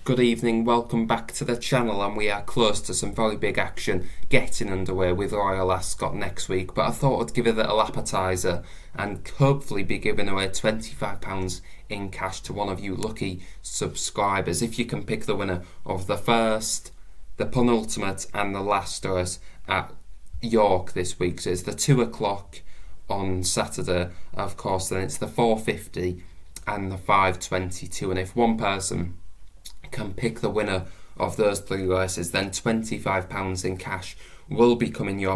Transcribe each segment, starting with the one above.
Good evening, welcome back to the channel, and we are close to some very big action getting underway with Royal Ascot next week, but I thought I'd give a little appetiser and hopefully be giving away £25 in cash to one of you lucky subscribers if you can pick the winner of the first, the penultimate and the last race at York this week. So it's the 2 o'clock on Saturday, of course, then it's the 4:50 and the 5:22, and if one person can pick the winner of those three races, then £25 in cash will be coming your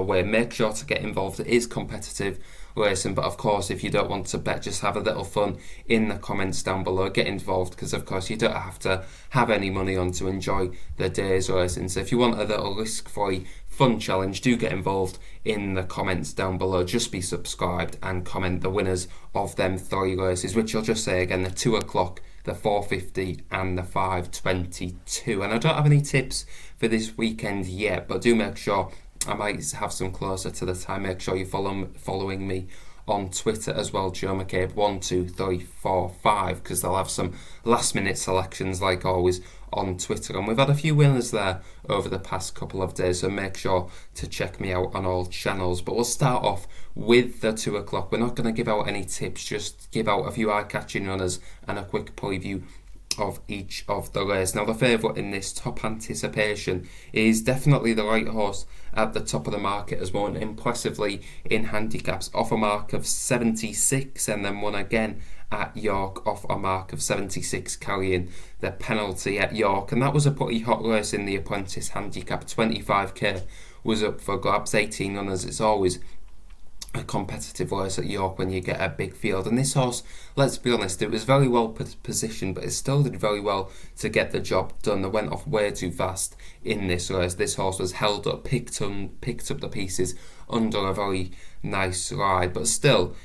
way. Make sure to get involved. It is competitive racing, but of course, if you don't want to bet, just have a little fun in the comments down below. Get involved, because of course you don't have to have any money on to enjoy the day's racing. So if you want a little risk-free fun challenge, do get involved in the comments down below. Just be subscribed and comment the winners of them three races, which I'll just say again: the 2 o'clock, the 4:50 and the 5:22. And I don't have any tips for this weekend yet, but do make sure, I might have some closer to the time. Make sure you're following me on Twitter as well, Joe McCabe12345, because they'll have some last minute selections like always on Twitter, and we've had a few winners there over the past couple of days, so make sure to check me out on all channels. But we'll start off with the 2 o'clock. We're not going to give out any tips, just give out a few eye-catching runners and a quick preview of each of the race. Now, the favourite in this, Top Anticipation, is definitely the right horse at the top of the market, as won impressively in handicaps off a mark of 76 and then won again at York off a mark of 76, carrying the penalty at York. And that was a pretty hot race in the Apprentice handicap. 25k was up for grabs, 18 runners. It's always a competitive race at York when you get a big field, and this horse, let's be honest, it was very well positioned, but it still did very well to get the job done. They went off way too fast in this race. This horse was held up, picked up the pieces under a very nice ride, but still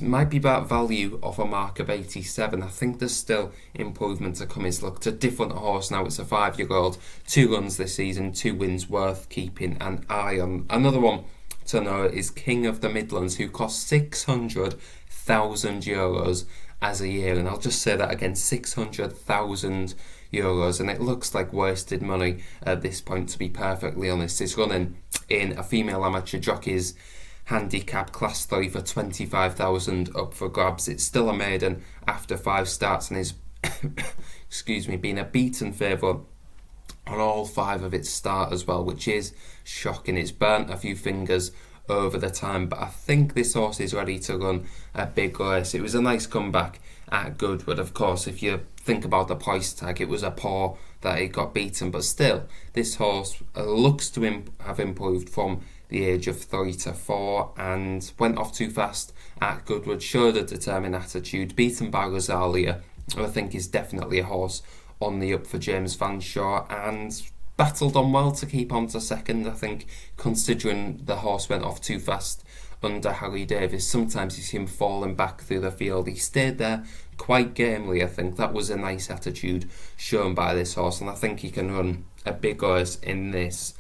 might be about value off a mark of 87. I think there's still improvement to come. It's looked a different horse now. It's a 5-year-old, 2 runs this season, 2 wins, worth keeping an eye on. Another one to know is King of the Midlands, who cost €600,000 as a year, and I'll just say that again, €600,000, and it looks like wasted money at this point, to be perfectly honest. It's running in a female amateur jockey's handicap class 3 for 25,000 up for grabs. It's still a maiden after 5 starts and is been a beaten favourite on all 5 of its start as well, which is shocking. It's burnt a few fingers over the time, but I think this horse is ready to run a big race. It was a nice comeback at Goodwood. Of course, if you think about the price tag, it was a paw that it got beaten, but still, this horse looks to have improved from the age of 3 to 4 and went off too fast at Goodwood, showed a determined attitude, beaten by Rosalia, who I think is definitely a horse on the up for James Fanshawe, and battled on well to keep on to second. I think, considering the horse went off too fast under Harry Davis, sometimes you see him falling back through the field. He stayed there quite gamely. I think that was a nice attitude shown by this horse, and I think he can run a big race in this.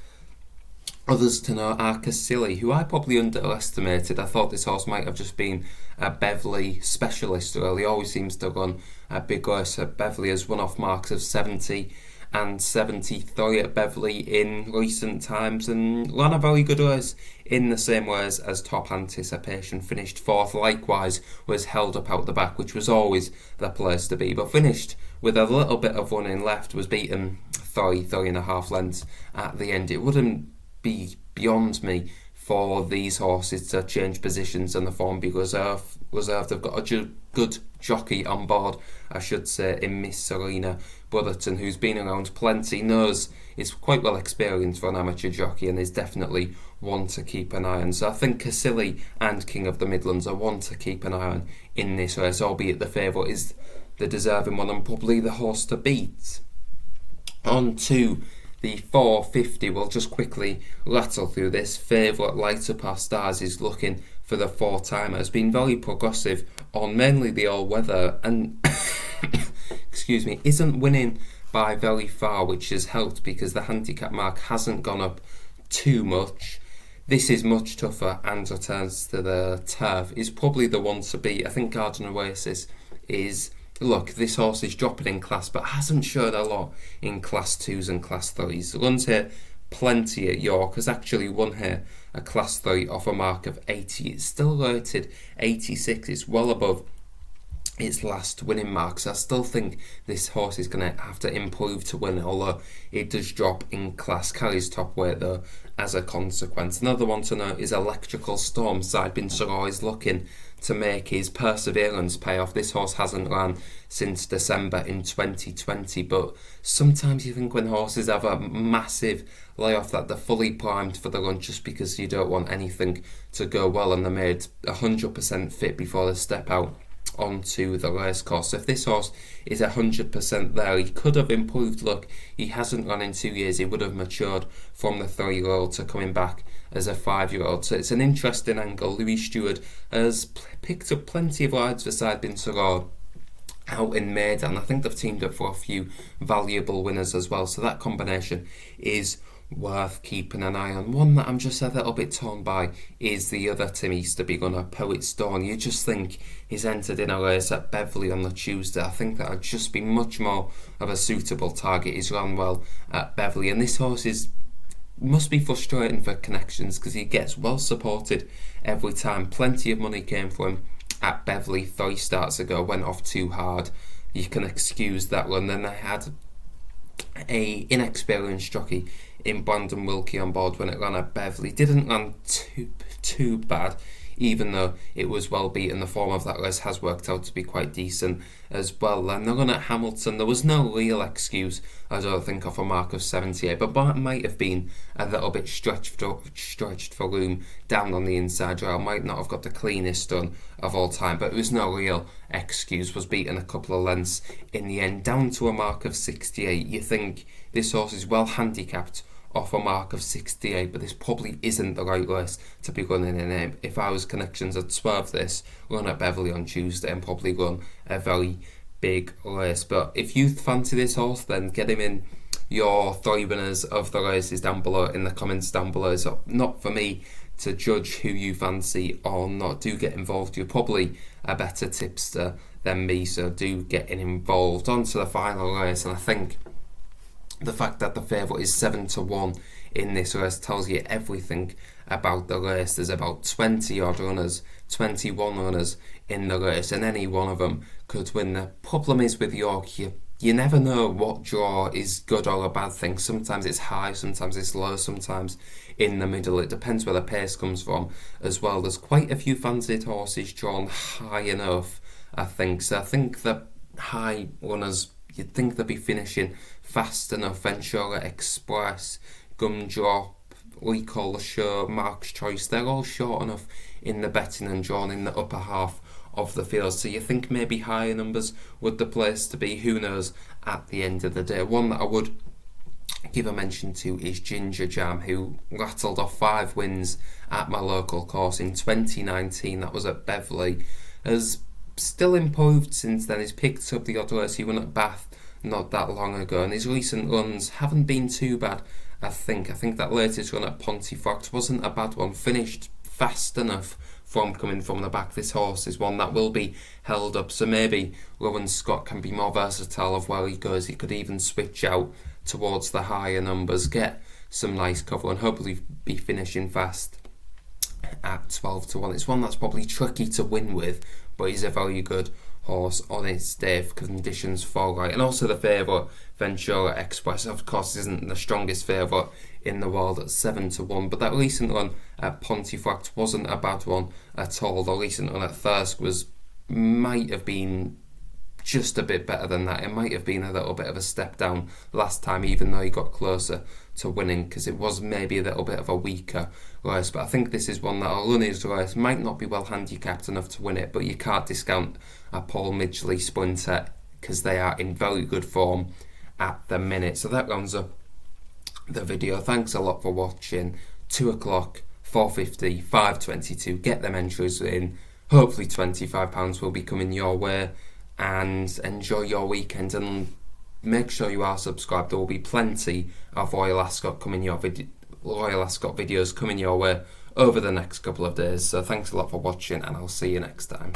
Others to know are Casilli, who I probably underestimated. I thought this horse might have just been a Beverley specialist, really. He always seems to run a big race at Beverley. Has won off marks of 70 and 73 at Beverley in recent times, and ran a very good race in the same ways as Top Anticipation. Finished 4th, likewise was held up out the back, which was always the place to be, but finished with a little bit of running left, was beaten 3.5 lengths at the end. It wouldn't be beyond me for these horses to change positions and the form be reserved. They've got a good jockey on board, I should say, in Miss Serena Brotherton, who's been around plenty, is quite well experienced for an amateur jockey, and is definitely one to keep an eye on. So I think Casilli and King of the Midlands are one to keep an eye on in this race, albeit the favourite is the deserving one and probably the horse to beat. On to the 4:50, we'll just quickly rattle through this. Favourite Lighter Past Stars is looking for the 4-timer. Has been very progressive on mainly the all-weather and isn't winning by very far, which has helped because the handicap mark hasn't gone up too much. This is much tougher and returns to the turf is probably the one to beat. I think Garden Oasis is look, this horse is dropping in class, but hasn't shown a lot in Class 2s and Class 3s. Runs here plenty at York, has actually won here a Class 3 off a mark of 80. It's still rated 86, it's well above its last winning marks. I still think this horse is going to have to improve to win, although it does drop in class. Carries top weight though as a consequence. Another one to note is Electrical Storm. Said Bin Suroy is looking to make his perseverance pay off. This horse hasn't ran since December in 2020, but sometimes you think when horses have a massive layoff that they're fully primed for the run just because you don't want anything to go well and they're made 100% fit before they step out onto the race course. So if this horse is 100% there, he could have improved. Look, he hasn't run in 2 years. He would have matured from the 3-year-old to coming back as a 5-year-old. So it's an interesting angle. Louis Stewart has picked up plenty of rides for Said Bin Suroy out in Maidan. I think they've teamed up for a few valuable winners as well. So that combination is worth keeping an eye on. One that I'm just a little bit torn by is the other Tim Easterby runner, Poet's Dawn. You just think he's entered in a race at Beverley on the Tuesday. I think that would just be much more of a suitable target. He's run well at Beverley, and this horse must be frustrating for Connections because he gets well supported every time. Plenty of money came for him at Beverley 3 starts ago, went off too hard. You can excuse that run. Then they had a inexperienced jockey in Brandon Wilkie on board when it ran at Beverley. Didn't run too bad, even though it was well beaten. The form of that race has worked out to be quite decent as well. And the run at Hamilton, there was no real excuse, I don't think, off a mark of 78, but that might have been a little bit stretched for room down on the inside rail. Might not have got the cleanest run of all time, but it was no real excuse. Was beaten a couple of lengths in the end, down to a mark of 68. You think this horse is well handicapped off a mark of 68, but this probably isn't the right race to be running in. If I was Connections, I'd swerve this, run at Beverley on Tuesday and probably run a very big race. But if you fancy this horse, then get him in your 3 winners of the races down below in the comments down below. It's not for me to judge who you fancy or not. Do get involved. You're probably a better tipster than me, so do get involved. On to the final race, and I think the fact that the favourite is 7-1 in this race tells you everything about the race. There's about 20 odd runners, 21 runners in the race, and any one of them could win. The problem is with York, you never know what draw is good or a bad thing. Sometimes it's high, sometimes it's low, sometimes in the middle. It depends where the pace comes from as well. There's quite a few fancied horses drawn high enough, I think. So I think the high runners, you'd think they'd be finishing fast enough. Ventura Express, Gumdrop, We Call the Show, Mark's Choice, they're all short enough in the betting and drawn in the upper half of the field. So you think maybe higher numbers would the place to be? Who knows at the end of the day. One that I would give a mention to is Ginger Jam, who rattled off 5 wins at my local course in 2019. That was at Beverley. Has still improved since then. He's picked up the odd race. He won at Bath not that long ago, and his recent runs haven't been too bad. I think that latest run at Pontefract wasn't a bad one. Finished fast enough from coming from the back. This horse is one that will be held up, so maybe Rowan Scott can be more versatile of where he goes. He could even switch out towards the higher numbers, get some nice cover, and hopefully be finishing fast at 12-1. It's one that's probably tricky to win with, but he's a very good horse on its day if conditions fall right. And also the favourite, Ventura Express, of course isn't the strongest favourite in the world at 7-1, but that recent run at Pontefract wasn't a bad one at all. The recent run at Thirsk might have been just a bit better than that. It might have been a little bit of a step down last time, even though he got closer to winning, because it was maybe a little bit of a weaker race. But I think this is one that will run his race, might not be well handicapped enough to win it, but you can't discount a Paul Midgley sprinter because they are in very good form at the minute. So that rounds up the video. Thanks a lot for watching. 2 o'clock, 4:50, 5:22. Get them entries in. Hopefully £25 will be coming your way, and enjoy your weekend, and make sure you are subscribed. There will be plenty of Royal Ascot videos coming your way over the next couple of days. So thanks a lot for watching, and I'll see you next time.